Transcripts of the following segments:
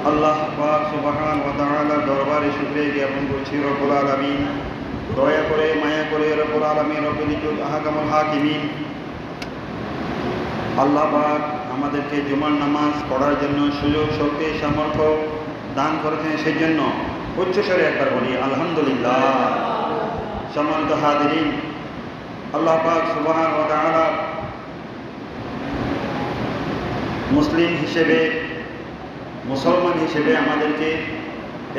আল্লাহ পাক সুবহান ওয়া তাআলার দরবারে শুকরিয়া জ্ঞাপন করছি রব্বুল আলামিন। দয়া করে মায়া করে রব্বুল আলামিন রব্বুল ইজ্জত আহকামুল হাকিমিন আল্লাহ পাক আমাদেরকে জুমার নামাজ পড়ার জন্য সুযোগ শক্তি সামর্থ্য দান করেছেন, সেই জন্য উচ্চস্বরে একবার বলি আলহামদুলিল্লাহ। সম্মানিত হাজিরিন, আল্লাহ পাক সুবহান ওয়া তাআলা মুসলিম হিসেবে, মুসলমান হিসেবে আমাদেরকে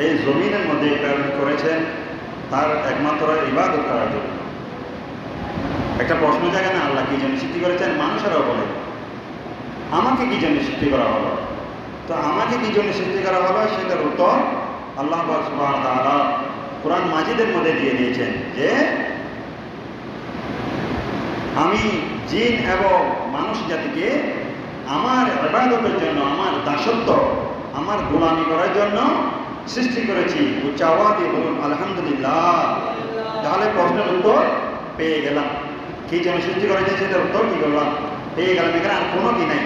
এই জমিনের মধ্যে প্রেরণ করেছেন তার একমাত্র ইবাদত করার জন্য। একটা প্রশ্ন জাগে না, আল্লাহ কি জন্য সৃষ্টি করেছেন? মানুষেরাও বলে আমাকে কি জন্য সৃষ্টি করা হলো? তো আমাকে কি জন্য সৃষ্টি করা হলো সেটার উত্তর আল্লাহ পাক সুবহানাহু ওয়া তাআলা কোরআন মাজিদের মধ্যে দিয়ে দিয়েছেন যে আমি জিন এবং মানুষ জাতিকে আমার ইবাদতের জন্য, আমার দাসত্ব, আমার গোলামি করার জন্য সৃষ্টি করেছি। উচ্চ আওয়াজ দিয়ে বলুন আলহামদুলিল্লাহ। তাহলে প্রশ্নের উত্তর পেয়ে গেলাম, কি জন্য সৃষ্টি করেছে সেটার উত্তর কি করলাম, পেয়ে গেলাম। এখানে আর কোনো কি নাই,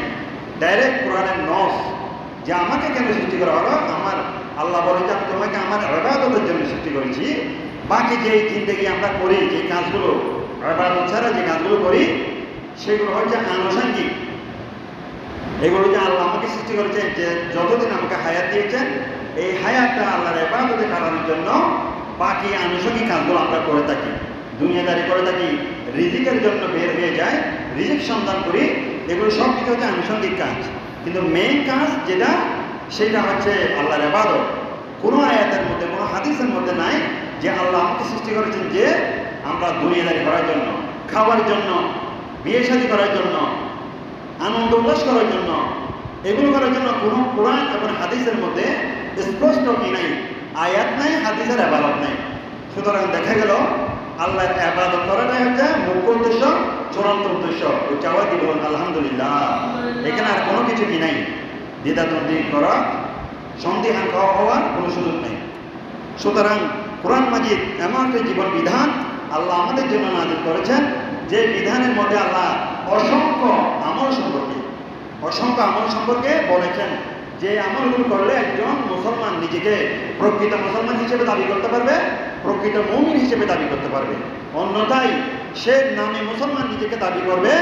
ডাইরেক্ট কোরআনের নস যে আমাকে কেন সৃষ্টি করা হলো। আমার আল্লাহ বলে যে আমি তোমাকে আমার ইবাদতের জন্য সৃষ্টি করেছি। বাকি যে জিন্দেগি আমরা করি, যে কাজগুলো ইবাদত ছাড়া যে কাজগুলো করি সেগুলো হচ্ছে আনুষঙ্গিক। এগুলো যে আল্লাহ আমাকে সৃষ্টি করেছেন, যে যতদিন আমাকে হায়াত দিয়েছেন এই হায়াতটা আল্লাহর ইবাদতে কাটানোর জন্য বাকি আনুষঙ্গিক কাজগুলো আমরা করে থাকি, দুনিয়াদারি করে থাকি, রিজিকের জন্য বের হয়ে যায়, রিজিক সন্ধান করি। এগুলো সব কিছু হচ্ছে আনুষঙ্গিক কাজ, কিন্তু মেইন কাজ যেটা সেটা হচ্ছে আল্লাহর ইবাদত। কোনো আয়াতের মধ্যে, কোনো হাদিসের মধ্যে নাই যে আল্লাহ আমাকে সৃষ্টি করেছেন যে আমরা দুনিয়াদারি করার জন্য, খাওয়ার জন্য, বিয়ে শাদী করার জন্য, আনন্দ উল্লাস করার জন্য, এগুলো করার জন্য কোনো কোরআন এবং হাদিসের মধ্যে স্পষ্ট কি নাই, আয়াত নাই, হাদিসের ইবাদত নাই। সুতরাং দেখা গেল আল্লাহর ইবাদত করাটাই হচ্ছে মুখ্য উদ্দেশ্য, চূড়ান্ত উদ্দেশ্য। উচ্চ আওয়াজ দিয়ে বলুন আলহামদুলিল্লাহ। এখানে আর কোনো কিছু কি নাই, দ্বিধাদ্বন্দ্বী করা, সন্দেহান হওয়ার কোনো সুযোগ নেই। সুতরাং কোরআন মাজিদ এমন একটা জীবন বিধান আল্লাহ আমাদের জন্য নাযিল করেছেন, যে বিধানের মধ্যে আল্লাহ অসংখ্য আমল সম্পর্কে বলেছেন, যে আমলগুলো করলে একজন মুসলমান নিজেকে প্রকৃত মুসলমান হিসেবে দাবি করতে পারবে, প্রকৃত মুমিন হিসেবে দাবি করতে পারবে। অন্যথায় সে নামে মুসলমান নিজেকে দাবি করবে।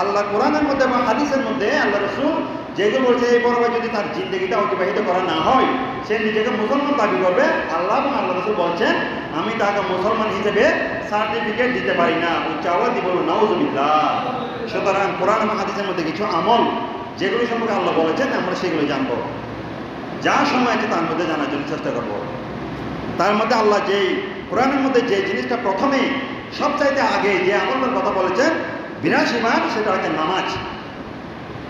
আল্লাহ কোরআনের মধ্যে বা হাদিসের মধ্যে আল্লাহ রাসূল যেগুলো বলছে এই বরাবর যদি তার জিন্দেগিটা অতিবাহিত করা না হয় সে নিজেকে মুসলমান দাবি করবে। আল্লাহ এবং আল্লাহ রাসূল বলছেন আমি তাকে মুসলমান হিসেবে সার্টিফিকেট দিতে পারি না। উচ্চ আওয়াজ দিয়ে বলুন নাউযুবিল্লাহ। সুতরাং কোরআন এবং হাদিসের মধ্যে কিছু আমল যেগুলো সম্পর্কে আল্লাহ বলেছেন আমরা সেগুলো জানবো, যা সময় আছে তার মধ্যে জানার জন্য চেষ্টা করব। তার মধ্যে আল্লাহ যেই কোরআনের মধ্যে যে জিনিসটা প্রথমে সবচাইতে আগে যে আমলটার কথা বলেছেন 82 বার, সেটা হচ্ছে নামাজ।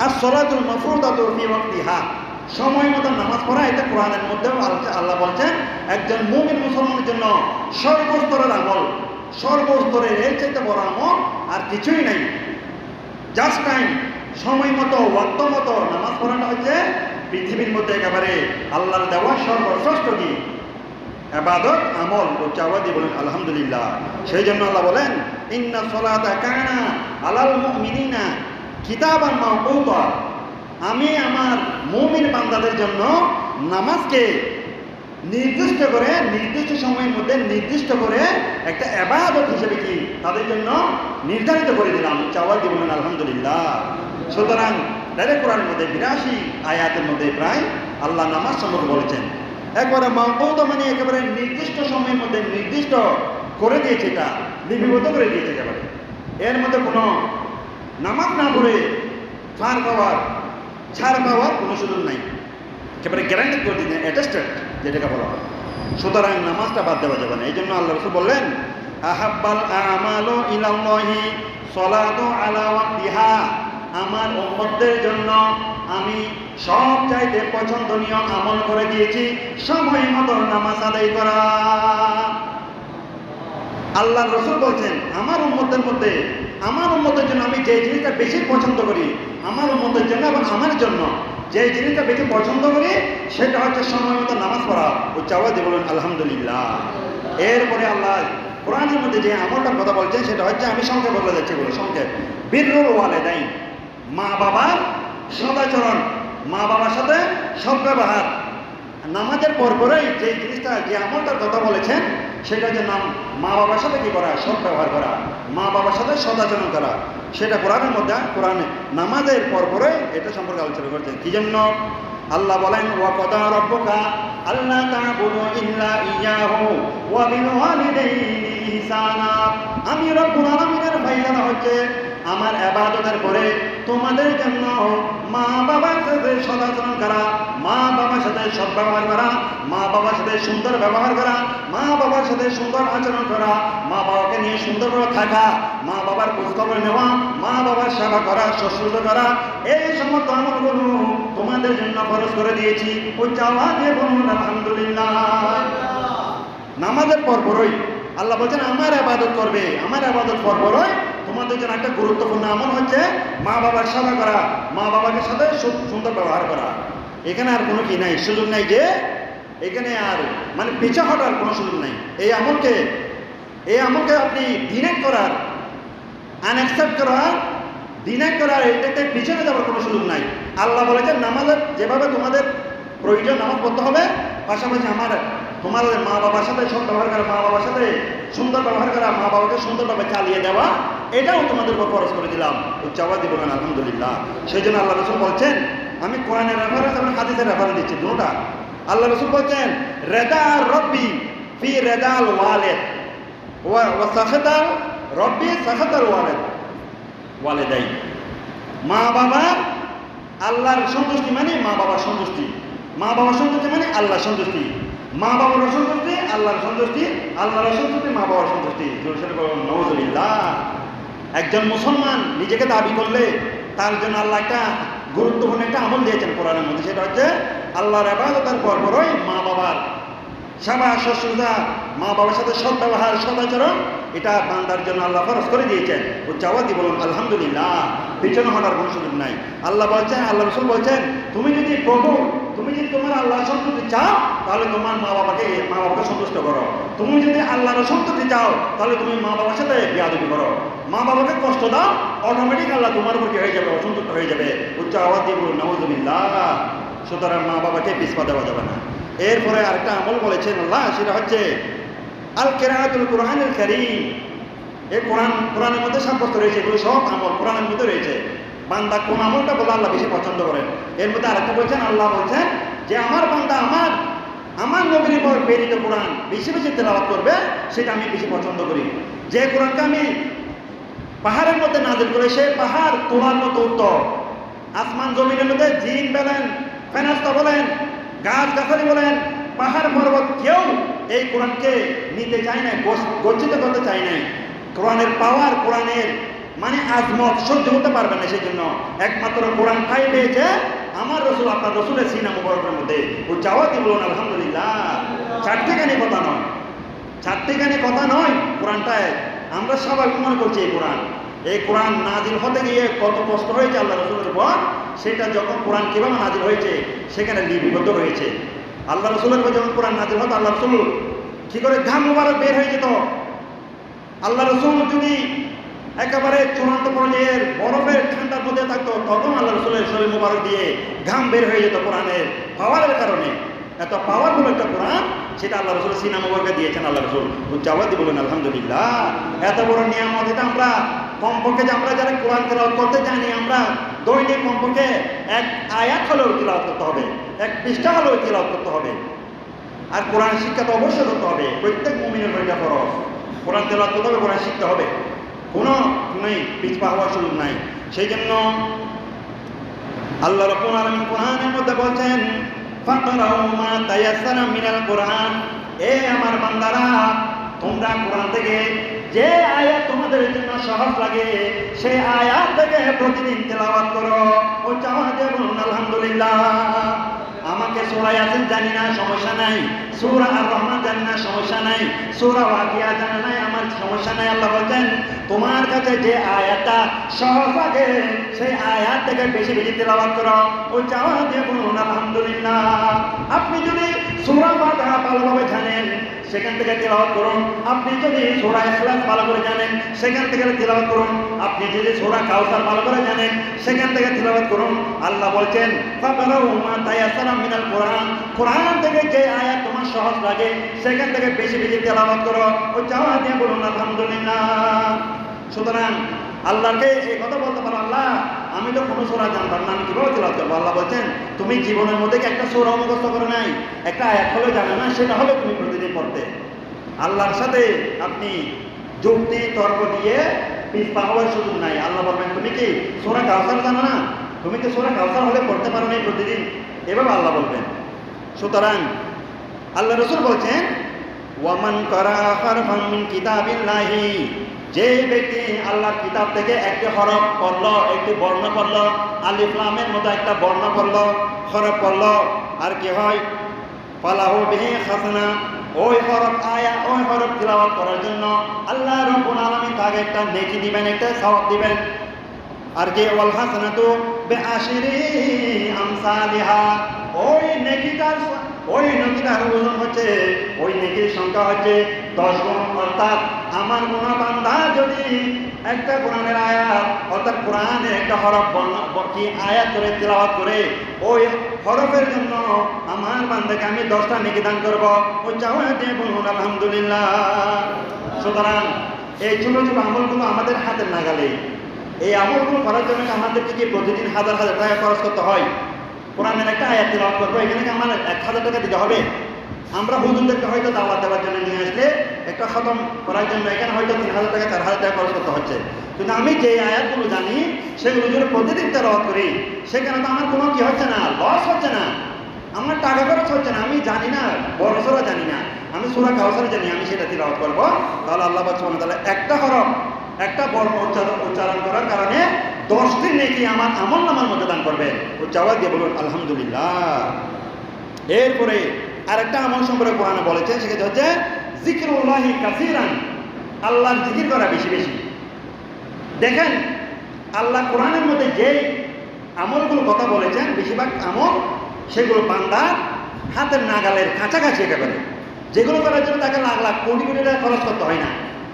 আর সলাতুল মাফরুদাতু ফি ওয়াক্তিহা, সময় মতো নামাজ পড়া। এটা কোরআনের মধ্যেও আল্লাহ বলছেন একজন মুমিন মুসলমানের জন্য সর্বস্তরের আমল, সর্বস্তরের এর চাইতে বড় আমল আর কিছুই নাই। জাস্ট টাইম, সময় মতো, ওয়াক্ত মতো নামাজ পড়াটা হচ্ছে পৃথিবীর মধ্যে একেবারে আল্লাহর দেওয়া সর্বশ্রেষ্ঠ কি ইবাদত, আমল। উচ্চ আওয়াজ দিয়ে বলেন আলহামদুলিল্লাহ। সেই জন্য আল্লাহ বলেন ইন্না সলাতা কানা আলাল মুমিনিনা কিতাবান মাওকুতা, আমি আমার মুমিন বান্দাদের জন্য নামাজকে নির্দিষ্ট করে, নির্দিষ্ট সময়ের মধ্যে নির্দিষ্ট করে একটা ইবাদত হিসেবে কি তাদের জন্য নির্ধারিত করে দিলাম। উচ্চ আওয়াজ দিয়ে বলেন আলহামদুলিল্লাহ। সুতরাং ডাইরেক্ট কোরআনের মধ্যে 82 আয়াতের মধ্যে প্রায় আল্লাহ নামাজ সম্পর্কে বলেছেন। একবারে মাওকুতা মানে একেবারে নির্দিষ্ট সময়ের মধ্যে নির্দিষ্ট করে দিয়েছে, এটা লিপিবদ্ধ করে দিয়েছে একেবারে। এর মধ্যে কোনো নামাজ না পড়ে ছাড় পাওয়ার কোনো সুযোগ নাই, একেবারে গ্যারান্টি করে দিয়েছেন, অ্যাটেস্টেড যেটাকে বলা হয়। সুতরাং নামাজটা বাদ দেওয়া যাবে না। এই জন্য আল্লাহ রাসূল বললেন আহাব্বাল আমালু ইলাল্লাহি সলাতু আলা ওয়াক্তিহা, আমার উম্মতদের জন্য আমি সবচাইতে পছন্দনীয় আমল করে দিয়েছি সময় মতো নামাজ আদায় করা। আল্লাহ রাসূল বলছেন আমার উম্মতের মধ্যে, আমার উম্মতের জন্য আমি যে জিনিসটা বেশি পছন্দ করি, আমার উম্মতের জন্য এবং আমার জন্য যে জিনিসটা বেশি পছন্দ করি সেটা হচ্ছে সময় মতো নামাজ পড়া। উচ্চ আওয়াজ দিয়ে বলুন আলহামদুলিল্লাহ। এরপরে আল্লাহ কোরআনের মধ্যে যে আমলটার কথা বলছেন সেটা হচ্ছে, আমি সংক্ষেপ বলে যাচ্ছি, বলে সংক্ষেপ, বিররুল ওয়ালিদাইন, মা বাবার সদাচরণ, মা বাবার সাথে সদ্ব্যবহার। নামাজের পরপরই যে জিনিসটা, যে আমলটার কথা বলেছেন, সেটা হচ্ছে মা বাবার সাথে কি করা, সৎ ব্যবহার করা, মা বাবার সাথে সদাচরণ করা। সেটা কোরআনের মধ্যে, কোরআনে নামাজের পরপরই এটা সম্পর্কে আলোচনা করছেন। কি জন্য? আল্লাহ বলেন, ওয়া কদা রাব্বুকা আল্লা তা'বুদু ইল্লা ইয়াহু ওয়া বিল ওয়ালিদাইনি ইহসানা। আমি রব্বুল আলামিনের ফায়সালা হচ্ছে আমার ইবাদতের পরে তোমাদের জন্য মা বাবার সাথে সদাচরণ করা, মা বাবার সাথে সদ্ব্যবহার করা, মা বাবার সাথে সুন্দর ব্যবহার করা, মা বাবার সাথে সুন্দর আচরণ করা, মা বাবাকে নিয়ে সুন্দরভাবে থাকা, মা বাবার খোঁজখবর নেওয়া, মা বাবার সেবা করা, শুশ্রূষা করা, এই সমস্ত আমলগুলো তোমাদের জন্য ফরজ করে দিয়েছি। উচ্চ আওয়াজে বলুন আলহামদুলিল্লাহ। নামাজের পরপরই আল্লাহ বলছেন আমার ইবাদত করবে, আমার ইবাদত পরপরই তোমাদের জন্য একটা গুরুত্বপূর্ণ আমল হচ্ছে মা বাবার সেবা করা, মা বাবাকে সাথে সুন্দর ব্যবহার করা। এখানে আর কোনো কি নাই, সুযোগ নাই যে এখানে আর মানে পিছা হটার কোনো সুযোগ নাই। এই আমলকে আপনি ডিনাইট করার, আনঅ্যাকসেপ্ট করার, ডিনাইট করার, এটাতে পিছনে যাওয়ার কোনো সুযোগ নাই। আল্লাহ বলেছেন নামাজের যেভাবে তোমাদের প্রয়োজন নামাজ পড়তে হবে, পাশাপাশি তোমাদের মা বাবার সাথে সব ব্যবহার করা, মা বাবার সাথে সুন্দর ব্যবহার করা, মা বাবাকে সুন্দরভাবে চালিয়ে দেওয়া, এটাও তোমাদের উপর খরচ করে দিলাম। উচ্চ আওয়াজ দিয়ে বলেন আলহামদুলিল্লাহ। সেই জন্য আল্লাহ রসুল বলছেন, আমি কোরআনের রেফারেন্স এবং হাদিসের রেফারেন্স দিচ্ছি দুটোটা। আল্লাহ রসুল বলছেন রেদা রব্বি ফি রেদাল ওয়ালিদ ওয়া সাখাতাল রব্বি সাখাতাল ওয়ালিদাই। মা বাবার আল্লাহর সন্তুষ্টি মানে মা বাবার সন্তুষ্টি, মা বাবার সন্তুষ্টি মানে আল্লাহর সন্তুষ্টি, মা বাবার অসন্তুষ্টি আল্লাহর সন্তুষ্টি, আল্লাহর অসন্তুষ্টি মা বাবার সন্তুষ্টি। নাউযুবিল্লাহ। একজন মুসলমান নিজেকে দাবি করলে তার জন্য আল্লাহ একটা গুরুত্বপূর্ণ একটা আমল দিয়েছেন কোরআনের মধ্যে, সেটা হচ্ছে আল্লাহর ইবাদতের পরপরই মা বাবার সেবা শুশ্রূষা, মা বাবার সাথে সদ্ব্যবহার, সদাচরণ, এটা বান্দার জন্য আল্লাহ ফরজ করে দিয়েছেন। উচ্চ আওয়াজ দিয়ে বলুন আলহামদুলিল্লাহ। পিছনে হওয়ার কোনো সুযোগ নাই। আল্লাহ বলছেন, আল্লাহ রসুল বলছেন, তুমি যদি তোমার আল্লাহ সন্তুষ্টি চাও তাহলে তোমার মা বাবাকে সন্তুষ্ট করো। তুমি যদি আল্লাহর সন্তুষ্টি চাও তাহলে তুমি মা বাবার সাথে বেয়াদবি করো, মা বাবাকে কষ্ট দাও, অটোমেটিক আল্লাহ তোমার উপর কি হয়ে যাবে, অসন্তুষ্ট হয়ে যাবে। উচ্চ আওয়াজ দিয়ে বলুন নাউযুবিল্লাহ। সুতরাং মা বাবাকে পিছপা দেওয়া যাবে না। এরপরে আরেকটা আমল বলেছেন আল্লাহ, সেটা হচ্ছে আল কিরাআতুল কুরআনুল কারীম। এই কোরআনের মধ্যে সাব্যস্ত রয়েছে, এগুলো সব আমল কোরআনের মধ্যে রয়েছে। বান্দা কোন আমলটা বলে আল্লাহ বেশি পছন্দ করেন, এর মধ্যে আরেকটা বলছেন, আল্লাহ বলছেন যে আমার বান্দা আমার নবীর উপর প্রেরিত কোরআন বেশি বেশি তেলাওয়াত করবে, সেটা আমি বেশি পছন্দ করি। যে কোরআনকে আমি পাহাড়ের মধ্যে নাজিল করে, সে পাহাড় তোলার মতো উত্তর, আসমান জমিনের মধ্যে জিন বলেন, ফেরেশতা বলেন, গাছ গাছালি বলেন, পাহাড় পর্বত, কেউ এই কোরআনকে নিতে চায় নাই, গচ্ছিত করতে চায় নাই। কোরআনের পাওয়ার, কোরআনের মানে আজমত সহ্য হতে পারবে না। সেই জন্য একমাত্র কোরআন ঠাই পেয়েছে আমার রসুল, আপনার রসুলের সিনা মুবারকের মধ্যে। ও চাওয়াতি বলুন আলহামদুলিল্লাহ। চারটিখানি কথা নয়, কোরআনটায় আমরা সবাই মনে করছি এই কোরআন নাজিল হতে গিয়ে কত কষ্ট হয়েছে আল্লাহ রসুলের উপর, সেটা যখন কোরআন কিভাবে নাজিল হয়েছে সেখানে লিপিবদ্ধ হয়েছে। আল্লাহ রসুলের উপর যখন কোরআন নাজিল হতো, আল্লাহ রসুল কি করে ঘাম মুবারক বের হয়ে যেত। আল্লাহ রসুল যদি একেবারে চূড়ান্ত পর্যায়ের বরফের ঠান্ডার মধ্যে থাকতো, তখন আল্লাহ রসুলের শরীর মুবারক দিয়ে ঘাম বের হয়ে যেত কোরআনের পাওয়ারের কারণে। এত পাওয়ারফুল একটা কোরআন, সেটা আল্লাহ রসুল সিনা মুবারকে দিয়েছেন আল্লাহ রসুল। উচ্চাওয়াজ বলুন আলহামদুলিল্লাহ। এত বড় নিয়ামত, এটা আমরা কমপক্ষে যে আমরা যারা কোরআন তেলাওয়াত করতে জানি, আমরা দৈনিক কমপক্ষে এক আয়াত হলেও তেলাওয়াত করতে হবে, এক পৃষ্ঠা হলেও তেলাওয়াত করতে হবে। আর কোরআন শিক্ষা তো অবশ্যই করতে হবে, প্রত্যেক মুমিনের এটা ফরজ। কোরআন তেলাওয়াত করতে হবে, কোরআন শিখতে হবে, কোনো পিছপা হওয়ার সুযোগ নাই। সেই জন্য আল্লাহ রাব্বুল আলামিন কোরআনের মধ্যে বলছেন, ফাকরাউ মা তায়াসসারা মিনাল কোরআন। এ আমার বান্দারা, তোমরা কোরআন থেকে যে আয়াত তোমাদের জন্য সহজ লাগে সেই আয়াত থেকে প্রতিদিন তেলাওয়াত করো। ও চাওয়াতে বলুন আলহামদুলিল্লাহ। আমাকে সূরা ইয়াসিন জানি না, সমস্যা নাই। সূরা আর রহমান জানি না, সমস্যা নাই। সূরা ওয়াকিয়া জানা নাই, আমার সমস্যা নাই। আল্লাহ বলছেন তোমার কাছে যে আয়াতটা সহজ লাগে সেই আয়াত থেকে বেশি বেশি তেলাওয়াত করো। ও চাওয়াতে বলুন আলহামদুলিল্লাহ। আপনি যদি সূরা ফাতিহা ভালোভাবে জানেন, সেখান থেকে তেলাওয়াত করুন। আপনি যদি সূরা ইখলাস ভালো করে জানেন, সেখান থেকে তেলাওয়াত করুন। আপনি যদি সূরা কাউসার ভালো করে জানেন, সেখান থেকে তেলাওয়াত করুন। আল্লাহ বলছেন ফাকরাউ মা তায়াসসারা মিনাল কোরআন। কোরআন থেকে যে আয়াত তোমার সহজ লাগে সেখান থেকে বেশি বেশি তেলাওয়াত করো, উচ্চ আওয়াজ দিয়ে বলুন আলহামদুলিল্লাহ। সুতরাং আল্লাহকে এই কথা বলতে পারো, আল্লাহ আমি তো কোনো সূরা জানতাম না, আমি কিভাবে তেলাওয়াত করবো? আল্লাহ বলছেন তুমি জীবনের মধ্যে কি একটা সূরা মুখস্থ করো নাই, একটা আয়াত হলেও জানো না, সেটা হলে তুমি প্রতিদিন পড়তে। আল্লাহর সাথে আপনি যুক্তি তর্ক দিয়ে পিছপা হওয়ার সুযোগ নাই। আল্লাহ বলবেন তুমি কি সূরা কাউসার জানো না, তুমি কি সূরা কাউসার হলে পড়তে পারো নাই প্রতিদিন, এভাবে আল্লাহ বলবেন। সুতরাং আল্লাহ রাসূল বলছেন ওয়ামান কারা হারফান মিন কিতাবিল্লাহি, যে ব্যক্তি আল্লাহর কিতাব থেকে একটি হরফ পড়লো, একটি বর্ণ পড়লো, আলিফ লামের মতো একটা বর্ণ পড়লো, হরফ পড়লো, আর কি হয় ফালাহু বিহি হাসানা, ওই হরফ আয়া ওই হরফ তিলাওয়াত করার জন্য আল্লাহ রাব্বুল আলামিন তাকে একটা নেকি দিবেন, একটা সওয়াব দিবেন। আর কি ওয়াল হাসানাতু বিআশরি আমসালিহা, ওই নেকিটার ওজন হচ্ছে, ওই নেকির সংখ্যা হচ্ছে 10 গুণ। অর্থাৎ আমার কোন বান্দা যদি একটা কোরআনের আয়াত অর্থাৎ কোরআনের একটা হরফ কি আয়াত করে তিলাওয়াত করে, ওই হরফের জন্য আমার বান্দাকে আমি 10টা নেকি দান করব। ও চাওয়াতে বলুন আলহামদুলিল্লাহ। সুতরাং এই ছোট ছোট আমলগুলো আমাদের হাতের নাগালে। এই আমলগুলো করার জন্য আমাদেরকে কি প্রতিদিন হাজার হাজার টাকা খরচ করতে হয়? কোরআনের একটা আয়াত তিলাওয়াত করবো, এখানে কি আমার 1000 টাকা দিতে হবে? আমরা হুজুরদেরকে হয়তো দাওয়াত দেওয়ার জন্য নিয়ে আসলে একটা খতম করার জন্য এখানে হয়তো 3000 টাকা 4000 টাকা খরচ করতে হচ্ছে। কিন্তু আমি যে আয়াতগুলো জানি সেগুলো যদি প্রতিদিন তেলাওয়াত করি, সেখানে তো আমার কোনো কি হচ্ছে না, লস হচ্ছে না, আমার টাকা খরচ হচ্ছে না। আমি জানি না, বড় সূরা জানি না, আমি সূরা কাউসার জানি, আমি সেটা তিলাওয়াত করবো, তাহলে আল্লাহ সুবহানাহু ওয়া তাআলা একটা হরফ একটা বর্ণ উচ্চারণ করার কারণে 10টি নেকি আমার আমলনামার মধ্যে দান করবে। উচ্চারণ দিয়ে বলুন আলহামদুলিল্লাহ। এরপরে আরেকটা আমল সম্পর্কে কোরআনে বলেছে, সেটা হচ্ছে যিকরুল্লাহি কাসীরান, আল্লাহর জিকির করা বেশি বেশি। দেখেন আল্লাহ কোরআনের মধ্যে যেই আমলগুলো কথা বলেছেন, বেশিরভাগ আমল সেগুলো বান্দার হাতের নাগালের কাছাকাছি একেবারে, যেগুলো করার জন্য তাকে লাখ লাখ কোটি কোটি টাকা খরচ করতে হয় না।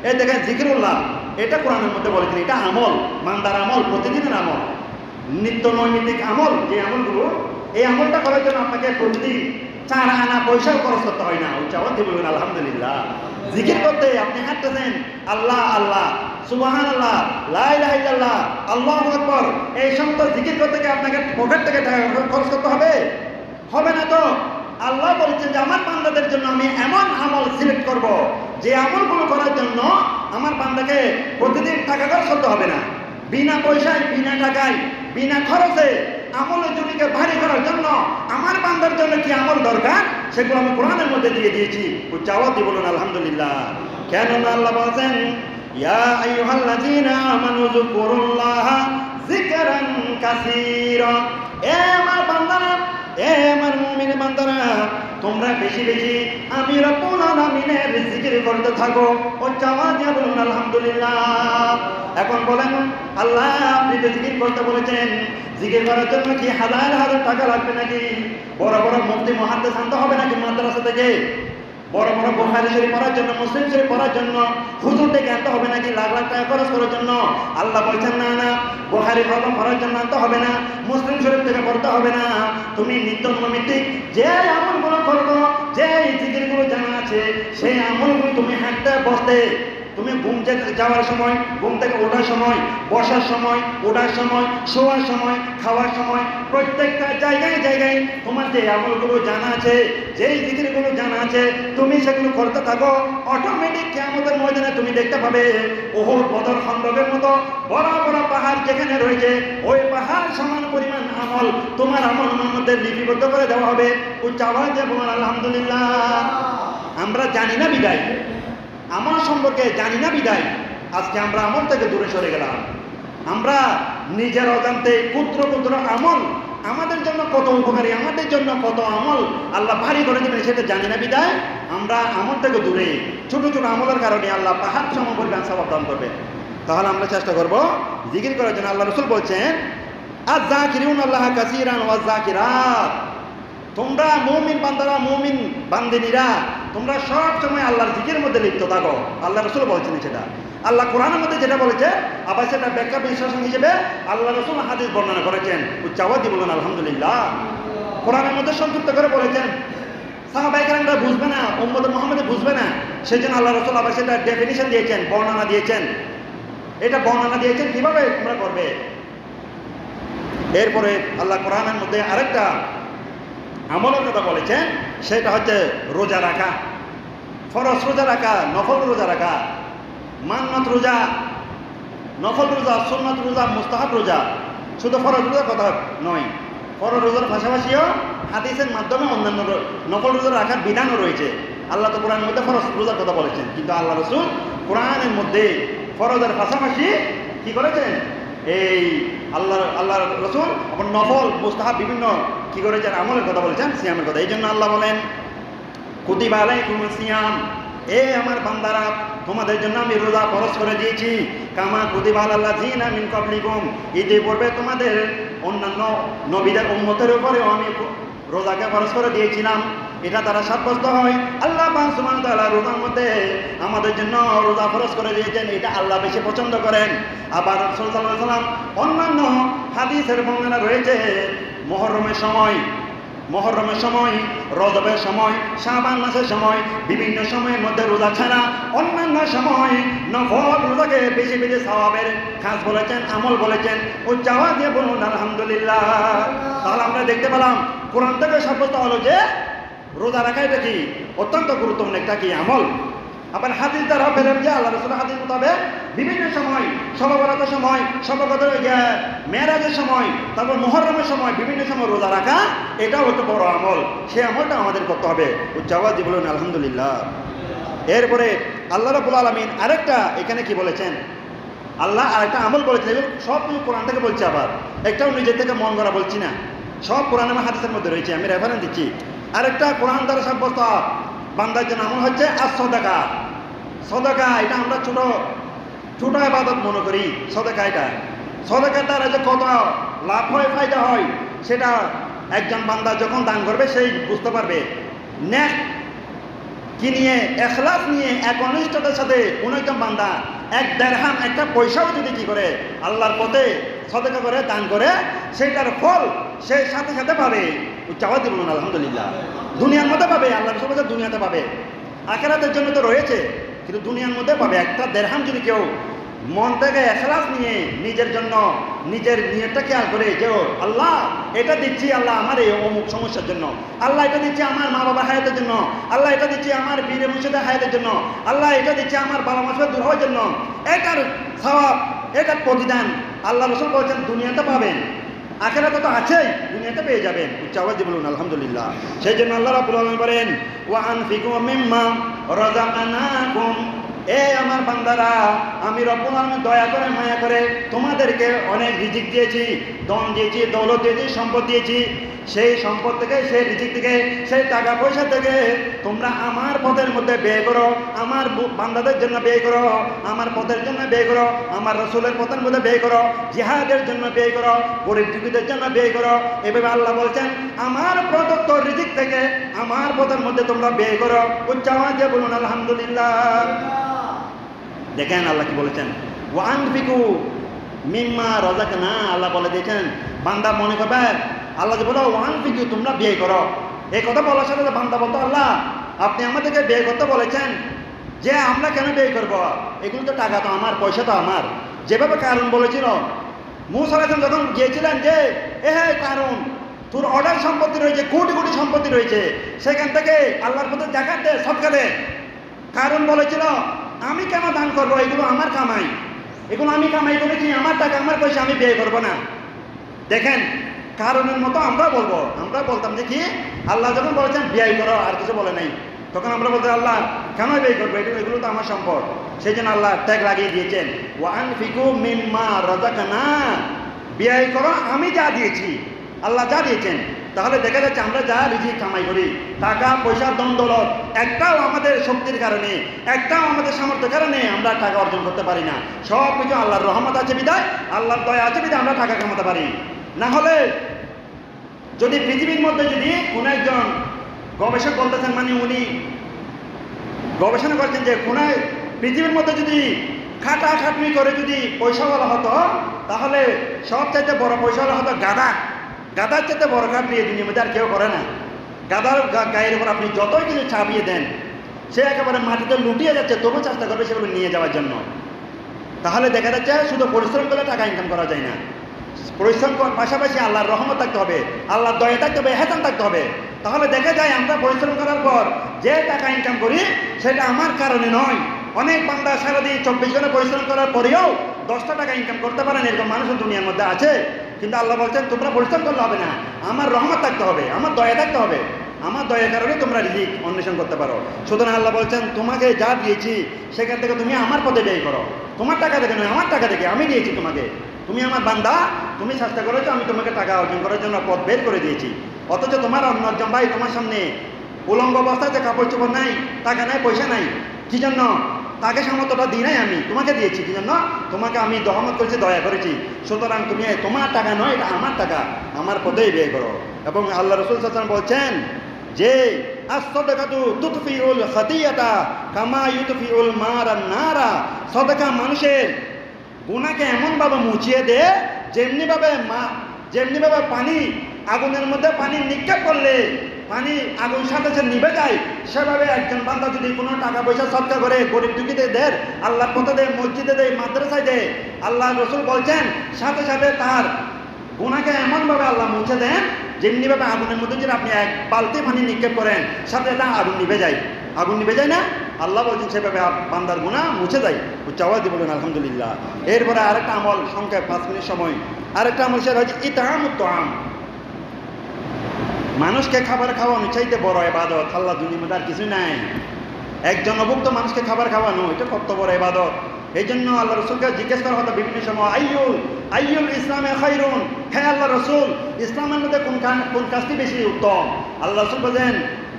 এই দেখেন যিকরুল্লাহ, এটা কোরআনের মধ্যে বলেছেন, এটা আমল, বান্দার আমল, প্রতিদিনের আমল, নিত্য নৈমিত্তিক আমল। যে আমলগুলো, এই আমলটা করার জন্য আপনাকে প্রতিদিন 4 আনা পয়সাও খরচ করতে হয় না। উচ্চারণ দিয়ে বলবেন আলহামদুলিল্লাহ। জিকির করতে আপনি হাঁটতেছেন, আল্লাহ আল্লাহ, সুবহানাল্লাহ, লা ইলাহা ইল্লাল্লাহ, আল্লাহু আকবার, এই সমস্ত জিকির করতে গিয়ে আপনাকে পকেট থেকে টাকা খরচ করতে হবে? হবে না তো। আল্লাহ বলছেন যে আমার বান্দাদের জন্য আমি এমন আমল সিলেক্ট করব, যে আমলগুলো করার জন্য আমার বান্দাকে প্রতিদিন টাকা খরচ করতে হবে না। বিনা পয়সায়, বিনা টাকায়, বিনা খরচে আমলের জমিকে ভারী করার জন্য আমার বান্দার জন্য কি আমল দরকার, সেগুলো আমি কোরআনের মধ্যে দিয়ে দিয়েছি। উচ্চাওয়াজ দিয়ে বলুন আলহামদুলিল্লাহ। কেননা আল্লাহ বলেছেন ইয়া আইয়ুহাল্লাযীনা আমানু যকুরুল্লাহা যিকরান কাসীরা, এ আমার বান্দারা, এ আমার মুমিন বান্দারা, তোমরা বেশি বেশি আমি রব্বুল আলামিনের জিকির করতে থাকো। ও চাওয়া দিয়ে বলুন আলহামদুলিল্লাহ। এখন বলেন আল্লাহ আপনি তো জিকির করতে বলেছেন, জিকির করার জন্য কি হাজার হাজার টাকা লাগবে নাকি? বড় বড় মুফতি মুহাদ্দিস আনতে হবে নাকি মাদ্রাসা থেকে? বড় বড় বুখারী শরীফ পড়ার জন্য, মুসলিম শরীফ পড়ার জন্য হুজুর থেকে আনতে হবে নাকি লাখ লাখ টাকা খরচ করার জন্য? আল্লাহ বলছেন না না, বুখারী খতম পড়ার জন্য আনতে হবে না, মুসলিম শরীফ থেকে পড়তে হবে না। তুমি নিত্য নৈমিত্তিক যে আমলগুলো করবো, যে জিকিরগুলো জানা আছে, সেই আমলগুলো তুমি হাঁটতে বসতে, তুমি ঘুম যাওয়ার সময়, ঘুম থেকে ওঠার সময়, বসার সময়, ওঠার সময়, শোয়ার সময়, খাওয়ার সময়, প্রত্যেকটা জায়গায় জায়গায় তোমার যে আমলগুলো জানা আছে, যেই জিকিরগুলো জানা আছে, তুমি সেগুলো করতে থাকো। অটোমেটিক কিয়ামতের ময়দানে তুমি দেখতে পাবে উহুদ, বদর, খন্দকের মতো বড় বড় পাহাড় যেখানে রয়েছে, ওই পাহাড় সমান পরিমাণ আমল তোমার আমলের মধ্যে লিপিবদ্ধ করে দেওয়া হবে। উচ্চ আওয়াজে বলুন আলহামদুলিল্লাহ। আমরা জানি না বিদায়, আমল সম্পর্কে জানি না বিদায় আজকে আমরা আমল থেকে দূরে সরে গেলাম। আমরা নিজের অজান্তে ক্ষুদ্র ক্ষুদ্র আমল আমাদের জন্য কত উপকারী, আমাদের জন্য কত আমল আল্লাহ ভারী করে দেবেন সেটা জানি না বিদায় আমরা আমল থেকে দূরে। ছোট ছোট আমলের কারণে আল্লাহ পাহাড় সম পরিমাণ সওয়াব দান করবে। তাহলে আমরা চেষ্টা করব জিকির করার জন্য। আল্লাহ রাসূল বলছেন আয-যাকিরুনাল্লাহা কাসীরান ওয়াজ-যাকিরাত, তোমরা মুমিন বান্দারা, মুমিন বান্দিনীরা, তোমরা সব সময় আল্লাহর জিকিরের মধ্যে লিপ্ত থাকো। আল্লাহ রাসূল বলছেন সেটা। আল্লাহ কোরআনের মধ্যে যেটা বলেছে, আবার সেটা ব্যাখ্যা বিশ্লেষণ হিসেবে আল্লাহ রাসূল হাদিস বর্ণনা করেছেন। উচ্চ আওয়াজ দিয়ে বলুন আলহামদুলিল্লাহ। কোরআনের মধ্যে সংক্ষিপ্ত করে বলেছেন। সাহাবায়ে কেরামরা বুঝবে না, উম্মতে মুহাম্মাদে বুঝবে না, সেজন্য আল্লাহ রাসূল আবার সেটা ডেফিনিশন দিয়েছেন, বর্ণনা দিয়েছেন। এটা বর্ণনা দিয়েছেন কিভাবে তোমরা করবে। এরপরে আল্লাহ কোরআনের মধ্যে আরেকটা আমলের কথা বলেছেন, সেটা হচ্ছে রোজা রাখা। ফরজ রোজা রাখা, নফল রোজা রাখা, মান্নাত রোজা, নফল রোজা, সুন্নাত রোজা, মুস্তাহাব রোজা। শুধু ফরজ রোজার কথা নয়, ফরজ রোজার পাশাপাশিও হাদিসের মাধ্যমে অন্যান্য নফল রোজা রাখার বিধানও রয়েছে। আল্লাহ তো কোরআনের মধ্যে ফরজ রোজার কথা বলেছেন, কিন্তু আল্লাহ রাসূল কোরআনের মধ্যে ফরজের পাশাপাশি কি করেছেন, এই আল্লাহ রাসূল আবার নফল মুস্তাহাব বিভিন্ন কি করেছেন আমলের কথা বলেছেন, সিয়ামের কথা। এই জন্য আল্লাহ বলেন কুতিবা আলাইকুমুস সিয়াম, এ আমার বান্দারা তোমাদের জন্য আমি রোজা ফরজ করে দিয়েছি, কামা কুতিবা আলাল্লাযিনা মিন ক্বাবলিকুম, ইতিপূর্বে তোমাদের অন্যান্য নবীদের উম্মতের উপরেও আমি রোজাকে ফরজ করে দিয়েছিলাম। এটা দ্বারা সাব্যস্ত হয় আল্লাহ পাক সুবহানাহু ওয়া তাআলা রোজার মধ্যে আমাদের জন্য রোজা ফরজ করে দিয়েছেন, এটা আল্লাহ বেশি পছন্দ করেন। আবার রাসূল সাল্লাল্লাহু আলাইহি ওয়াসাল্লাম অন্যান্য হাদিসের বর্ণনা রয়েছে মুহররমের সময়, রজবের সময়, শাবান মাসের সময়, বিভিন্ন সময়ের মধ্যে রোজা ছাড়া অন্যান্য সময় নফল রোজাকে বেশি বেশি সওয়াবের কাজ বলেছেন, আমল বলেছেন। উচ্চ আওয়াজ দিয়ে বলুন আলহামদুলিল্লাহ। তাহলে আমরা দেখতে পেলাম কোরআন থেকে সাব্যস্ত হলো যে রোজা রাখা এটা কি অত্যন্ত গুরুত্বপূর্ণ একটা কি আমল। আবার হাদিস দ্বারা পেলেন যে আল্লাহ রাসূলের হাদিস মোতাবেক বিভিন্ন সময়, শবে বরাতের সময়, শবে কদরের মেরাজের সময়, তারপর মুহররমের সময় বিভিন্ন সময় রোজা রাখা এটাও একটা বড় আমল। সেই আমলটা আমাদের করতে হবে। উচ্চ আওয়াজ দিয়ে বলুন আলহামদুলিল্লাহ। এরপরে আল্লাহ রাব্বুল আলামিন আরেকটা এখানে কি বলেছেন, আল্লাহ আরেকটা আমল বলেছেন। এগুলো সব কোরআন থেকে বলছি, আবার একটাও নিজের থেকে মন করা বলছি না, সব কোরআন এবং হাদিসের মধ্যে রয়েছে, আমি রেফারেন্স দিচ্ছি। আরেকটা কোরআন দ্বারা সাব্যস্ত বান্দার জন্য আমল হচ্ছে সদকা। সদকা এটা আমরা ছোট ইবাদত মনে করি। সদকার দ্বারা যে কত লাভ হয়, ফায়দা হয়, সেটা একজন বান্দা যখন দান করবে সেই বুঝতে পারবে। নেক কি নিয়ে, ইখলাস নিয়ে, একনিষ্ঠতার সাথে কোনো একজন বান্দা এক দিরহাম একটা পয়সাও যদি কি করে আল্লাহর পথে সদকা করে, দান করে, সেটার ফল সেই সাথে সাথে পাবে। উচ্চাওয়াজ দিয়ে বলুন আলহামদুলিল্লাহ। দুনিয়ার মধ্যে পাবে, আল্লাহর সবাই দুনিয়াতে পাবে, আখিরাতের জন্য তো রয়েছে, কিন্তু দুনিয়ার মধ্যে পাবে। একটা দিরহাম যদি কেউ মন থেকে ইখলাস নিয়ে নিজের জন্য নিজের নিয়তটা খেয়াল করে যে আল্লাহ এটা দিচ্ছি, আল্লাহ আমার এই অমুক সমস্যার জন্য, আল্লাহ এটা দিচ্ছি আমার মা বাবার হায়াতের জন্য, আল্লাহ এটা দিচ্ছি আমার পীরে মুর্শিদের হায়াতের জন্য, আল্লাহ এটা দিচ্ছি আমার বাবা মাসের দূর হওয়ার জন্য, এটার সওয়াব, এটার প্রতিদান আল্লাহ রাসূল বলেছেন দুনিয়াতে পাবেন, আখিরাতে তো আছেই, দুনিয়াতে পেয়ে যাবেন। উচ্চ আওয়াজ দিয়ে বলুন আলহামদুলিল্লাহ। সেই জন্য আল্লাহ রাব্বুল আলামিন বলেন ওয়া আনফিকু মিম্মা রাযাকনাকুম, এ আমার বান্দারা আমি রব্বুল আলামিন দয়া করে মায়া করে তোমাদেরকে অনেক রিজিক দিয়েছি, ধন দিয়েছি, দৌলত দিয়েছি, সম্পদ দিয়েছি। সেই সম্পদ থেকে, সেই রিজিক থেকে, সেই টাকা পয়সা থেকে তোমরা আমার পথের মধ্যে ব্যয় করো, আমার বান্দাদের জন্য ব্যয় করো, আমার পথের জন্য ব্যয় করো, আমার রাসূলের পথের মধ্যে ব্যয় করো, জিহাদের জন্য ব্যয় করো, গরিব দুঃখীদের জন্য ব্যয় করো। এভাবে আল্লাহ বলছেন আমার প্রদত্ত রিজিক থেকে আমার পথের মধ্যে তোমরা ব্যয় করো। উচ্চ আওয়াজে বলুন আলহামদুলিল্লাহ। দেখেন আল্লাহ কি বলেছেন, ওয়া আনফিকু মিম্মা রাযাকনা, আল্লাহ বলে দিয়েছেন বান্দা মনে করবে আল্লাহ যে বলো ওয়া আনফিকু তোমরা ব্যয় করো, এই কথা বলার সাথে বান্দা বলতো আল্লাহ আপনি আমাদেরকে ব্যয় করতে বলেছেন, যে আমরা কেন ব্যয় করবো, এগুলো তো টাকা তো আমার, পয়সা তো আমার। যেভাবে কারণ বলেছিল মূসা আলাইহিস সালাম যখন গিয়েছিলেন যে হ্যাঁ কারণ তোর অর্ডার সম্পত্তি রয়েছে, কোটি কোটি সম্পত্তি রয়েছে, সেখান থেকে আল্লাহর পথে যাকাত দে, সদকা দে। কারণ বলেছিল আমি কেন দান করবো, এগুলো আমার কামাই, এগুলো আমি কামাই করেছি, আমার টাকা আমার পয়সা, আমি ব্যয় করবো না। দেখেন কারণের মতো আমরা বলতাম যে কি আল্লাহ যখন বলেছেন ব্যয় করো, আর কিছু বলে নাই, তখন আমরা বলতে আল্লাহ কেন ব্যয় করবো, এগুলো তো আমার সম্পদ। সেই জন্য আল্লাহ ট্যাগ লাগিয়ে দিয়েছেন ওয়া আনফিকু মিম্মা রাযাকনা, ব্যয় করো আমি যা দিয়েছি, আল্লাহ যা দিয়েছেন। তাহলে দেখা যাচ্ছে আমরা যা রিজিক কামাই করি, টাকা পয়সা ধন দৌলত, একটাও আমাদের শক্তির কারণে, একটাও আমাদের সামর্থ্যের কারণে আমরা টাকা অর্জন করতে পারি না। সব কিছু আল্লাহর রহমত আছে বিদায়, আল্লাহর দয়া আছে বিদায় আমরা টাকা কামাতে পারি। না হলে যদি পৃথিবীর মধ্যে যদি কোনো একজন গবেষক বলতেছেন, মানে উনি গবেষণা করছেন যে কোনো পৃথিবীর মধ্যে যদি খাটাখাটনি করে যদি পয়সাওয়ালা হতো, তাহলে সবচাইতে বড় পয়সাওয়ালা হতো গাধা। গাদার চাইতে বড় কাজ এই দুনিয়ার মধ্যে আর কেউ করে না। গাদার গায়ের উপর আপনি যতই কিছু চাপিয়ে দেন, সে একেবারে মাটিতে লুটিয়ে যাচ্ছে, তবু চেষ্টা করবে সেগুলো নিয়ে যাওয়ার জন্য। তাহলে দেখা যাচ্ছে শুধু পরিশ্রম করলে টাকা ইনকাম করা যায় না, পরিশ্রম করার পাশাপাশি আল্লাহর রহমত থাকতে হবে, আল্লাহর দয়া থাকতে হবে, এহসান থাকতে হবে। তাহলে দেখা যায় আমরা পরিশ্রম করার পর যে টাকা ইনকাম করি সেটা আমার কারণে নয়। অনেক বান্দা সারাদিন 24 ঘন্টা পরিশ্রম করার পরেও 10টা টাকা ইনকাম করতে পারেন, এরকম মানুষের দুনিয়ার মধ্যে আছে। কিন্তু আল্লাহ বলছেন তোমরা পরিশ্রম করলে হবে না, আমার রহমত থাকতে হবে, আমার দয়া থাকতে হবে, আমার দয়ার কারণে তোমরা রিজিক অন্বেষণ করতে পারো। সুতরাং আল্লাহ বলছেন তোমাকে যা দিয়েছি সেখান থেকে তুমি আমার পথে ব্যয় করো, তোমার টাকা থেকে নয়, আমার টাকা থেকে আমি দিয়েছি তোমাকে। তুমি আমার বান্দা, তুমি চেষ্টা করেছো, আমি তোমাকে টাকা অর্জন করার জন্য পথ বের করে দিয়েছি। অথচ তোমার অন্য একজন ভাই তোমার সামনে উলঙ্গ অবস্থায় যে কাপড় চোপড় নাই, টাকা নাই, পয়সা নাই, কি জন্য? তাকে সামর্থ্যটা দিই নাই, আমি তোমাকে দিয়েছি কি জন্য? তোমাকে আমি রহমত করেছি, দয়া করেছি। সুতরাং তুমি তোমার টাকা নয়, এটা আমার টাকা, আমার পথেই ব্যয় করো। এবং আল্লাহ রাসূল সাল্লাল্লাহু আলাইহি ওয়াসাল্লাম বলছেন যে as-সাদাকাতু তুতফিউল খাতিয়াতা কামা ইউতফিউল মারান নারা, সাদাকা মানুষের গুনাহকে এমনভাবে মুছিয়ে দেয় যেমনিভাবে পানি আগুনের মধ্যে পানি নিক্ষেপ করলে পানি আগুন সাথে সাথে নিভে যায়, সেভাবে একজন বান্দা যদি কোনো টাকা পয়সা সদকা করে গরিব দুঃখীদের দেয়, আল্লাহর পথে দেয়, মসজিদে দেয়, মাদ্রাসায় দেয়, আল্লাহ রাসূল বলছেন সাথে সাথে তার গুনাহকে এমনভাবে আল্লাহ মুছে দেন যেমনিভাবে আগুনের মধ্যে যদি আপনি এক বালতি পানি নিক্ষেপ করেন সাথে সাথে আগুন নিভে যায়। আগুন নিভে যায় না? আল্লাহ বলছেন সেভাবে বান্দার গুনাহ মুছে যায়। উচ্চ আওয়াজ দিয়ে বলুন আলহামদুলিল্লাহ। এরপরে আরেকটা আমল, সংখ্যায় 5 মিনিট সময়, আরেকটা আমল সেটা হচ্ছে ইতআমুত তাআম। মানুষকে খাবার খাওয়ানো চাইতে বড় ইবাদত আল্লাহ দুনিয়ার মধ্যে আর কিছু নাই। একজন অভুক্ত মানুষকে খাবার খাওয়ানো এটা কত বড় ইবাদত। এই জন্য আল্লাহ রসুলকে জিজ্ঞেস করা হতো বিভিন্ন সময় আইয়ুল ইসলামে খায়রুন, হ্যাঁ আল্লাহ রসুল ইসলামের মধ্যে কোন কাজটি বেশি উত্তম? আল্লাহ রসুল বলেন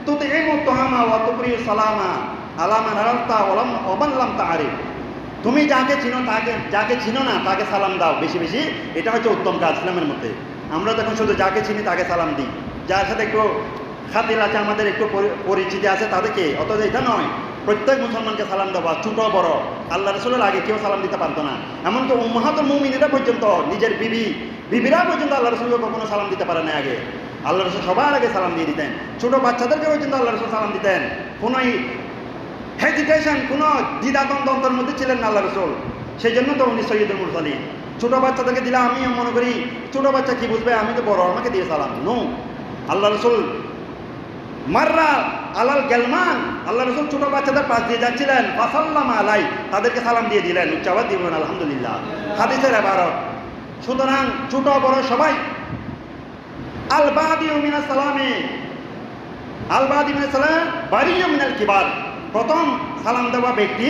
তুতঈমুত তাআমা ওয়া তুকরিউস সালামা আলা মান আরাফতা ওয়া মান লাম তা'রিফ। তুমি যাকে চিনো না তাকে সালাম দাও বেশি বেশি, এটা হচ্ছে উত্তম কাজ ইসলামের মধ্যে। আমরা যখন শুধু যাকে চিনি তাকে সালাম দিই, যার সাথে একটু খাতির আছে, আমাদের একটু পরিচিতি আছে তাদেরকে, অথচ এটা নয় প্রত্যেক মুসলমানকে সালাম দেওয়া, ছোট বড়। আল্লাহ রাসূলের আগে কেউ সালাম দিতে পারতো না, এমনকি উম্মাহাতুল মুমিনিনা পর্যন্ত, নিজের বিবিরা পর্যন্ত আল্লাহ রাসূলকে কখনো সালাম দিতে পারে না আগে। আল্লাহ রাসূল সবার আগে সালাম দিয়ে দিতেন, ছোট বাচ্চাদেরকে পর্যন্ত আল্লাহ রাসূল সালাম দিতেন। কোনো হেজিটেশন, কোনো দ্বিধাদ্বন্দ্বের মধ্যে ছিলেন না আল্লাহ রাসূল। সেই জন্য তো উনি সৈয়দুল মুরসালিন। ছোট বাচ্চাদেরকে দিলে আমি মনে করি ছোট বাচ্চা কি বুঝবে, আমি তো বড়, আমাকে দিয়ে সালাম। নো, আল্লাহ রাসূল মাররা আলাল গেলমান, আল্লাহ রসুল ছোট বাচ্চাদের পাশ দিয়ে যাচ্ছিলেন, ফাসাল্লাম আলাই, তাদেরকে সালাম দিয়ে দিলেন। উচ্চাবাদ দিবেন আলহামদুলিল্লাহ, হাদিসের ইবারত। সুতরাং ছোট বড় সবাই আল বাদিউ মিনাস সালামে, আল বাদি মিনাস সালাম বারিয়্যুম মিনাল কিবার। প্রথম সালাম দেওয়া ব্যক্তি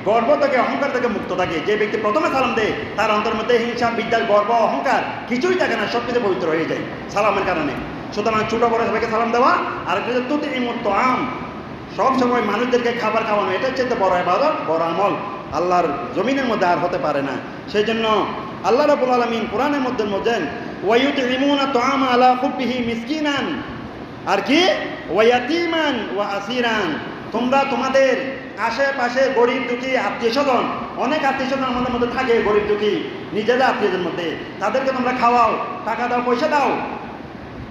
গর্ব থেকে, অহংকার থেকে মুক্ত থাকে। যে ব্যক্তি প্রথমে সালাম দেয় তার অন্তর মধ্যে হিংসা, বিদ্যার, গর্ব, অহংকার কিছুই থাকে না, সব কিছু পবিত্র হয়ে যায় সালামের কারণে। সুতরাং ছোট বড় সবাইকে সালাম দেওয়া। আর একটা হচ্ছে তুতঈমুত তাআম, সব সময় মানুষদেরকে খাবার খাওয়ানো, এটা হচ্ছে বড় ইবাদত, বড় আমল, আল্লাহর জমিনের মধ্যে আর হতে পারে না। সেই জন্য আল্লাহ রাব্বুল আলামিন কোরআনের মধ্যে বলেন ওয়া ইউতঈমুনা তাআমা আলা হুব্বিহি মিসকিনান, আর কি ওয়া ইয়াতীমান ওয়া আসীরান। তোমরা তোমাদের আশেপাশে গরিব দুঃখী আত্মীয় স্বজন, অনেক আত্মীয় স্বজন আমাদের মধ্যে থাকে, গরিব দুঃখী নিজেদের আত্মীয়দের মধ্যে, তাদেরকে তোমরা খাওয়াও, টাকা দাও, পয়সা দাও,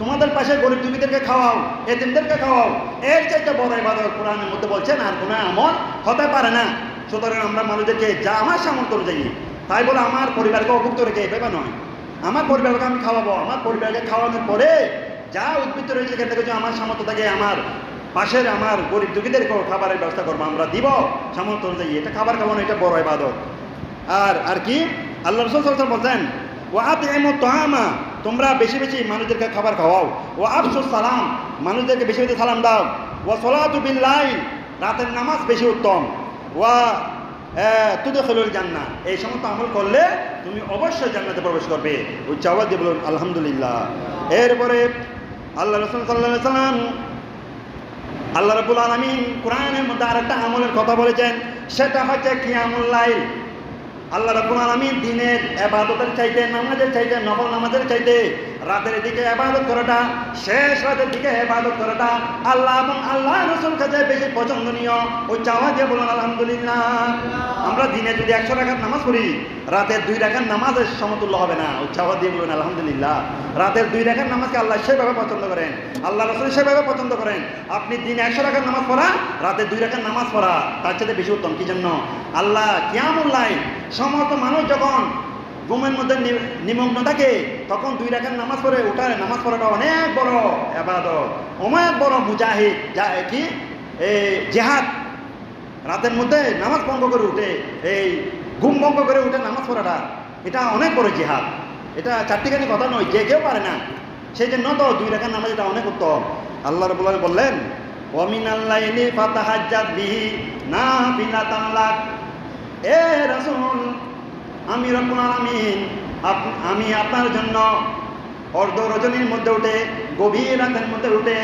তোমাদের পাশে গরিব দুঃখীদেরকে খাওয়াও, এতিমদেরকে খাওয়াও। এর চাইতে বড় ইবাদত কোরআনের মধ্যে বলছেন আর কোনো আমল হতে পারে না। সুতরাং আমরা মানুষদেরকে যা আমার সামর্থ্য অনুযায়ী, তাই বলে আমার পরিবারকে অভুক্ত রেখে এভাবে নয়, আমার পরিবারকে আমি খাওয়াবো, আমার পরিবারকে খাওয়ানোর পরে যা উদ্বৃত্ত রয়েছে সেখান থেকে আমার সামর্থ্য থাকে, আমার পাশের আমার গরিব দুঃখীদেরকেও খাবারের ব্যবস্থা করবো, আমরা দিব সামর্থ্য অনুযায়ী। এটা খাবার খাওয়ানো, এটা বড় ইবাদত। আর কি আল্লাহ রাসূল সাল্লাল্লাহু আলাইহি ওয়াসাল্লাম বলেন ওয়া আতঈমুত তাআমা, তোমরা বেশি বেশি মানুষদেরকে খাবার খাওয়াও। ওয়া আফশুস সালাম, মানুষদেরকে বেশি বেশি সালাম দাও। ওয়া সলাতু বিল লাইল, রাতের নামাজ বেশি উত্তম। ওয়া তুদখিলুল জান্নাহ, এই সমস্ত আমল করলে তুমি অবশ্যই জান্নাতে প্রবেশ করবে। উচ্চ আওয়াজ দিয়ে বলুন আলহামদুলিল্লাহ। এরপরে আল্লাহ রাসূল সাল্লাল্লাহু আলাইহি ওয়াসাল্লাম, আল্লাহ রাব্বুল আলামিন কোরআনের মধ্যে আরেকটা আমলের কথা বলেছেন, সেটা হচ্ছে কিয়ামুল লাইল। আল্লাহ রাব্বুল আলামিন দিনের ইবাদতের চাইতে, নামাজের চাইতে, নফল নামাজের চাইতে রাতের দিকে ইবাদত করাটা, শেষ রাতের দিকে ইবাদত করাটা আল্লাহ এবং আল্লাহ রাসূল কাছে বেশি পছন্দনীয়। উচ্চ আওয়াজে বলুন আলহামদুলিল্লাহ। আমরা দিনে যদি 100 রাকাত নামাজ পড়ি, রাতের 2 রাকাত নামাজের সমতুল্য হবে না। উচ্চ আওয়াজ দিয়ে বলুন আলহামদুলিল্লাহ। রাতের 2 রাকাত নামাজকে আল্লাহ সেভাবে পছন্দ করেন, আল্লাহ রাসূল সেভাবে পছন্দ করেন। আপনি দিনে 100 রাকাত নামাজ পড়া, রাতে 2 রাকাত নামাজ পড়া তার চাইতে বেশি উত্তম। কি জন্য? আল্লাহ কিয়ামুল লাইল, সমস্ত মানুষ যখন ঘুমের মধ্যে নিমগ্ন থাকে, তখন 2 রাকাত নামাজ পড়ে ওঠার নামাজ পড়াটা অনেক বড় ইবাদত, অনেক বড় মুজাহিদ, যা কি জিহাদ। রাতের মধ্যে নামাজ ভঙ্গ করে উঠে, এই ঘুম ভঙ্গ করে উঠে নামাজ পড়াটা, এটা অনেক বড় জিহাদ। এটা চারটিখানি কথা নয়, যে কেউ পারে না। সেই জন্য তো 2 রাকাত নামাজ এটা অনেক উত্তম। আল্লাহ রাব্বুল আলামিন বললেন, ওয়া মিনাল লাইলি ফাতাহাজ্জাদ বিহি নাফিলাতান লাক। এ রাসূল, আমি রব্বুল আলামিন আমি আপনার জন্য অর্ধ রজনীর মধ্যে উঠে, গভীর রাতের মধ্যে উঠে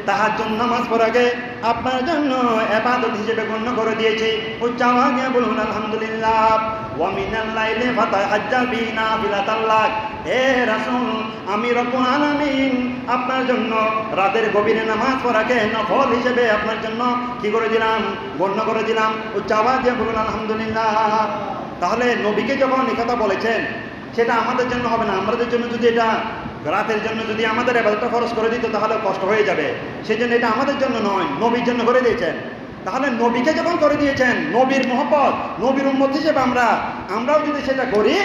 তাহাজ্জুদ নামাজ পড়াকে আপনার জন্য ইবাদত হিসেবে গণ্য করে দিয়েছি। উচ্চ আওয়াজে বলুন আলহামদুলিল্লাহ। ওয়া মিনাল লাইলি ফাতাহাজ্জাদ বিহি নাফিলাতান লাক। হে রাসূল, আমি রব্বুল আলামিন আপনার জন্য রাতের গভীরে নামাজ পড়াকে নফল হিসেবে আপনার জন্য কি করে দিলাম? গণ্য করে দিলাম। উচ্চ আওয়াজে বলুন আলহামদুলিল্লাহ। তাহলে নবীকে যখন এই কথা বলেছেন, সেটা আমাদের জন্য হবে না। আমাদের জন্য যদি এটা রাতের জন্য যদি আমাদের ইবাদতটা ফরজ করে দিত, তাহলে কষ্ট হয়ে যাবে। সেই জন্য এটা আমাদের জন্য নয়, নবীর জন্য করে দিয়েছেন। তাহলে নবীকে যখন করে দিয়েছেন, নবীর মহব্বত, নবীর উম্মত হিসেবে আমরাও যদি সেটা করি,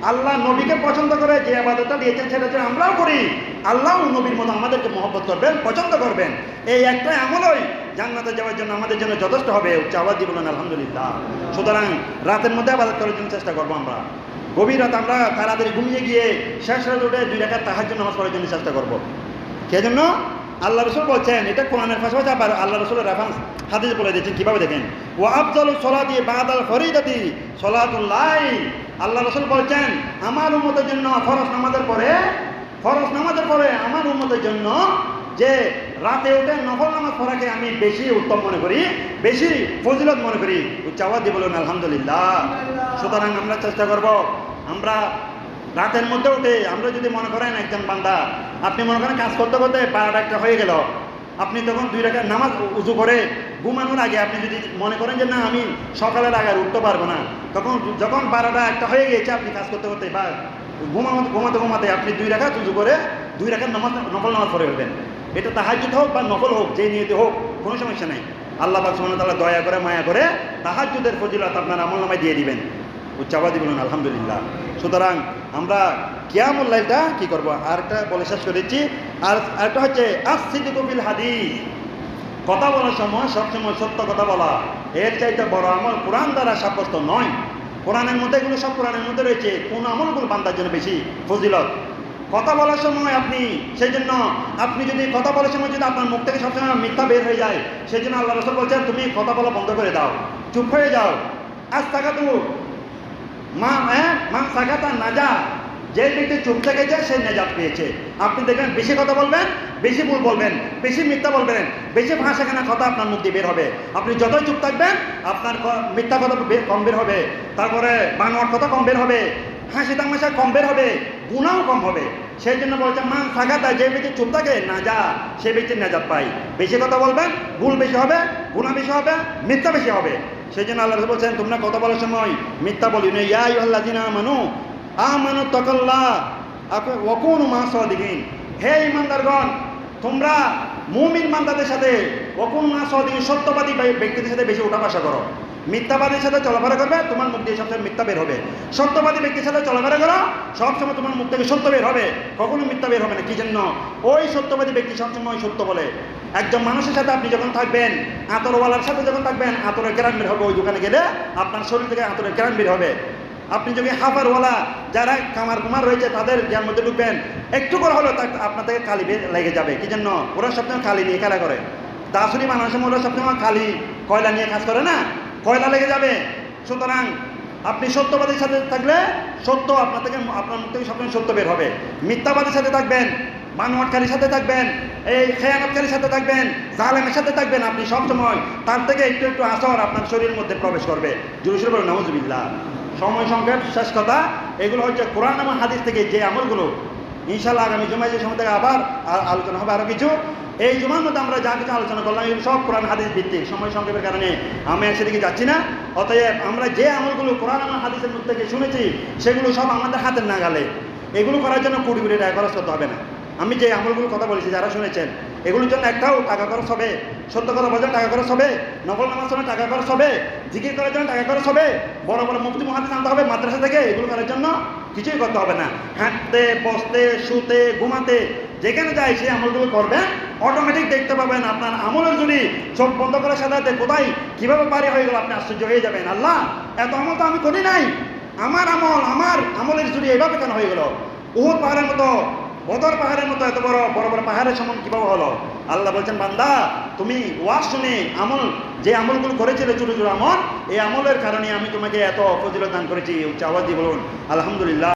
আল্লাহ নবীকে পছন্দ করে যে ইবাদতটা দিয়েছেন সেটা যদি আমরাও করি, আল্লাহ নবীর মতো আমাদেরকে মহব্বত করবেন, পছন্দ করবেন। এই একটা আমলই জান্নাতে যাওয়ার জন্য আমাদের জন্য যথেষ্ট হবে। উচ্চ আওয়াজ দিয়ে বলুন আলহামদুলিল্লাহ। সুতরাং রাতের মধ্যে ইবাদত করার জন্য চেষ্টা করবো আমরা। গভীর রাত আমরা তাড়াতাড়ি ঘুমিয়ে গিয়ে শেষ রাত উঠে 2 রাকাত তাহাজ্জুদ নামাজ পড়ার জন্য চেষ্টা করবো। সেজন্য আল্লাহ রাসূল বলছেন, এটা কোরআনের পাশাপাশি আবার আল্লাহ রাসূলের রেফারেন্স হাদিসে বলে দিয়েছেন। কিভাবে দেখেন, ওয়া আফজালুস সালাতি বাদাল ফরিদাতি সালাতুল লাইল। আল্লাহ রাসূল বলছেন, আমার উম্মতের জন্য ফরজ নামাজের পরে আমার উম্মতের জন্য যে রাতে উঠে নফল নামাজ পড়াকে আমি বেশি উত্তম মনে করি, বেশি ফজিলত মনে করি। উচ্চ আওয়াজ দিয়ে বলুন আলহামদুলিল্লাহ। সুতরাং আমরা চেষ্টা করব, আমরা রাতের মধ্যে উঠে, আমরা যদি মনে করেন একজন বান্দা, আপনি মনে করেন কাজ করতে করতে 12টা 1টা হয়ে গেল, আপনি তখন 2 রাকাত নামাজ উযু করে ঘুমানোর আগে আপনি যদি মনে করেন যে না আমি সকালের আগে আর উঠতে পারবো না, তখন যখন 12টা 1টা হয়ে গিয়েছে, আপনি কাজ করতে করতে বা ঘুমাতে আপনি 2 রাকাত উযু করে 2 রাকাত নফল নামাজ পড়ে উঠবেন। এটা তাহাজ্জুদ হোক বা নফল হোক, যে নিয়তে হোক, কোনো সমস্যা নাই। আল্লাহ পাক সুবহানাহু ওয়া তাআলা দয়া করে, মায়া করে তাহাজ্জুদের ফজিলত আপনার আমলনামায় দিয়ে দিবেন। উচ্চ আওয়াজ দিয়ে বলুন আলহামদুলিল্লাহ। সুতরাং আমরা কিয়ামুল লাইলটা কি করব? আরেকটা বলে শেষ করে দিচ্ছি। আর একটা হচ্ছে as-সিদকু ফিল হাদিস। কথা বলার সময় সবসময় সত্য কথা বলা, এর চাইতে বড় আমল কোরআন দ্বারা সাব্যস্ত নয়। কোরআনের মধ্যে এগুলো সব কোরআনের মধ্যে রয়েছে। কোন আমলগুলো বান্দার জন্য বেশি ফজিলত? কথা বলার সময় আপনি, সেই জন্য আপনি যদি কথা বলার সময় যদি আপনার মুখ থেকে সবসময় মিথ্যা বের হয়ে যায়, সেই জন্য আল্লাহ রাসূল বলছেন তুমি কথা বলা বন্ধ করে দাও, চুপ হয়ে যাও। আস্তাকাতু মান সাকাতা নাজা। যে ব্যক্তি চুপ থেকেছে সে নাজাত পেয়েছে। আপনি দেখবেন বেশি কথা বলবেন, বেশি ভুল বলবেন, বেশি মিথ্যা বলবেন, বেশি ভাষাখানা কথা আপনার মুখ দিয়ে বের হবে। আপনি যতই চুপ থাকবেন আপনার মিথ্যা কথা কম বের হবে, তারপরে বানোয়ার কথা কম বের হবে, হাসি তামাশা কম বের হবে, গুনাও কম হবে। সেই জন্য বলছেন মান সাকাতা, যে ব্যক্তি চুপ থাকে নাজা, সে ব্যক্তির নাজাত পায়। বেশি কথা বলবেন, ভুল বেশি হবে, গুনাহ বেশি হবে, মিথ্যা বেশি হবে। সেই জন্য আল্লাহ রাসূল বলছেন তোমরা কথা বলার সময় মিথ্যা বলিও না। ইয়া আইয়ুহাল্লাযিনা আমানু তাকুল্লাহ ওয়া কুনু মা'আস সাদিকিন। হে ঈমানদারগণ, তোমরা মুমিন বান্দাদের সাথে ওয়া কুনু মা'আস সাদিকিন, সত্যবাদী ব্যক্তিদের সাথে বেশি উঠা বসা করো। মিথ্যাবাদীর সাথে চলাফেরা করবে, তোমার মুখ দিয়ে সবসময় মিথ্যা বের হবে। সত্যবাদী ব্যক্তির সাথে চলাফেরা করো, সবসময় তোমার মুখ থেকে সত্য বের হবে, কখনো মিথ্যা বের হবে না। কি জন্য? ওই সত্যবাদী ব্যক্তি সবসময় সত্য বলে। একজন মানুষের সাথে আপনি যখন থাকবেন, আতরওয়ালার সাথে যখন থাকবেন, আতরের গ্রাম বের হবে। ওই দোকানে গেলে আপনার শরীর থেকে আতরের গ্রাম বের হবে। আপনি যদি হাফারওয়ালা যারা কামার কুমার রয়েছে তাদের জ্ঞান মধ্যে ঢুকবেন, একটু করে হলেও আপনার থেকে কালি লেগে যাবে। কি জন্য? ওরা সবসময় কালি নিয়ে খেলা করে। দাসুরি মানুষের ওরা সবসময় কালি কয়লা নিয়ে কাজ করে না, কয়লা লেগে যাবে। সুতরাং আপনি সত্যবাদীর সাথে থাকলে সত্য আপনার মুখ থেকে সবসময় সত্য বের হবে। মিথ্যাবাদীর সাথে থাকবেন, বানোয়াটকারীর সাথে থাকবেন, এই খেয়ানতকারীর সাথে থাকবেন, জালেমের সাথে থাকবেন, আপনি সবসময় তার থেকে একটু একটু আসর আপনার শরীরের মধ্যে প্রবেশ করবে। জোরে বলুন নাউজুবিল্লাহ। সময় সংক্ষেপ, শেষ কথা, এগুলো হচ্ছে কোরআন এবং হাদিস থেকে যে আমলগুলো ইনশাআল্লাহ আগামী জুমায় যে সময় থেকে আবার আলোচনা হবে আরও কিছু। এই জুমার মধ্যে আমরা যা কিছু আলোচনা করলাম এগুলো সব কোরআন হাদিস ভিত্তিক, সময় সংক্ষেপের কারণে আমি সেদিকে যাচ্ছি না। অতএব আমরা যে আমলগুলো কোরআন এবং হাদিসের মধ্যে থেকে শুনেছি সেগুলো সব আমাদের হাতের নাগালে। এগুলো করার জন্য কোটি কোটি টাকা খরচ করতে হবে না। আমি যে আমলগুলোর কথা বলেছি যারা শুনেছেন এগুলোর জন্য একটাও টাকা খরচ হবে, সত্য কথা বলার জন্য টাকা খরচ হবে, নকল নামাজ জন্য টাকা খরচ হবে, জিকির করার জন্য টাকা খরচ হবে, বড় বড় মুফতি মুহাদ্দিস আনতে হবে মাদ্রাসা থেকে, এগুলো করার জন্য কিছুই করতে হবে না। হাঁটতে, বসতে, শুতে, ঘুমাতে যেখানে যায় সেই আমলগুলো করবেন, অটোমেটিক দেখতে পাবেন আপনার আমলের যদি চোখ বন্ধ করার সাথে সাথে কোথায় কীভাবে পারে হয়ে গেল আপনি আশ্চর্য হয়ে যাবেন। আল্লাহ, এত আমল তো আমি করি নাই, আমার আমলের চুরি এইভাবে কেন হয়ে গেল? উহুদ পাহাড়ের মতো, বদর পাহাড়ের মতো এত বড় বড় বড় পাহাড়ের সমান কীভাবে হলো? আল্লাহ বলছেন, বান্দা তুমি ওয়াজ শুনে যে আমলগুলো করেছিলে ছোটো ছোটো আমল, এই আমলের কারণে আমি তোমাকে এত ফজিলত দান করেছি। উচ্চ আওয়াজ দিয়ে বলুন আলহামদুলিল্লাহ।